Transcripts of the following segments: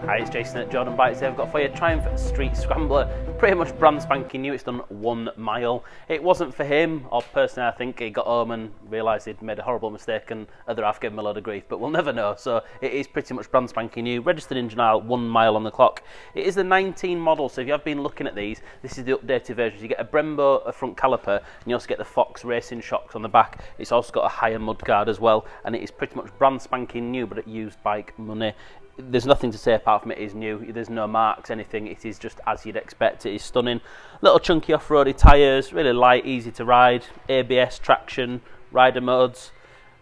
Hi, it's Jason at Jordanbikes. I've got for you Triumph Street Scrambler, pretty much brand spanking new. It's done 1 mile. It wasn't for him, or personally I think he got home and realised he'd made a horrible mistake and other half gave him a load of grief, but we'll never know. So it is pretty much brand spanking new, registered in July, 1 mile on the clock. It is the 19 model, so if you have been looking at these, this is the updated version. You get a Brembo front caliper and you also get the Fox racing shocks on the back. It's also got a higher mudguard as well, and it is pretty much brand spanking new but at used bike money. There's nothing to say apart from it is new. There's no marks, anything. It is just as you'd expect. It is stunning. Little chunky off-roady tyres, really light, easy to ride, ABS, traction, rider modes.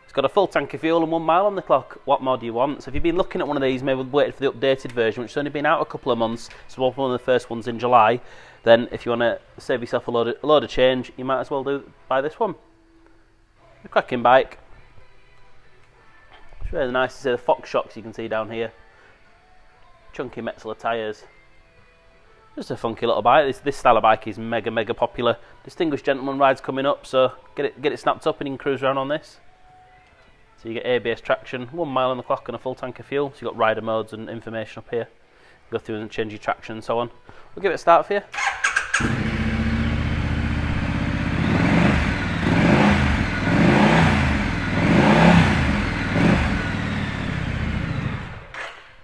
It's got a full tank of fuel and 1 mile on the clock. What more do you want? So if you've been looking at one of these, maybe waited for the updated version, which has only been out a couple of months, so one of the first ones in July, then if you want to save yourself a load of change, you might as well buy this one. A cracking bike. It's really nice to see the Fox shocks you can see down here. Chunky Metzeler tyres. Just a funky little bike. This style of bike is mega popular. Distinguished Gentleman rides coming up, so get it snapped up and you can cruise around on this. So you get ABS traction, 1 mile on the clock and a full tank of fuel. So you've got rider modes and information up here. Go through and change your traction and so on. We'll give it a start for you.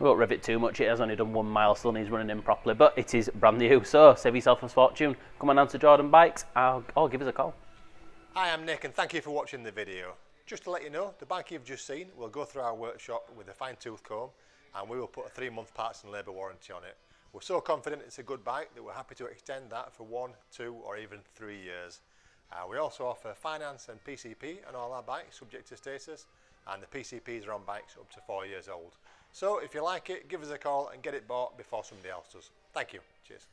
We won't rev it too much, it has only done 1 mile, still needs running in properly, but it is brand new, so save yourself a fortune. Come on down to Jordanbikes, or give us a call. Hi, I'm Nick and thank you for watching the video. Just to let you know, the bike you've just seen will go through our workshop with a fine-tooth comb and we will put a 3-month parts and labour warranty on it. We're so confident it's a good bike that we're happy to extend that for 1, 2 or even 3 years. We also offer finance and PCP on all our bikes subject to status, and the PCPs are on bikes up to 4 years old. So if you like it, give us a call and get it bought before somebody else does. Thank you. Cheers.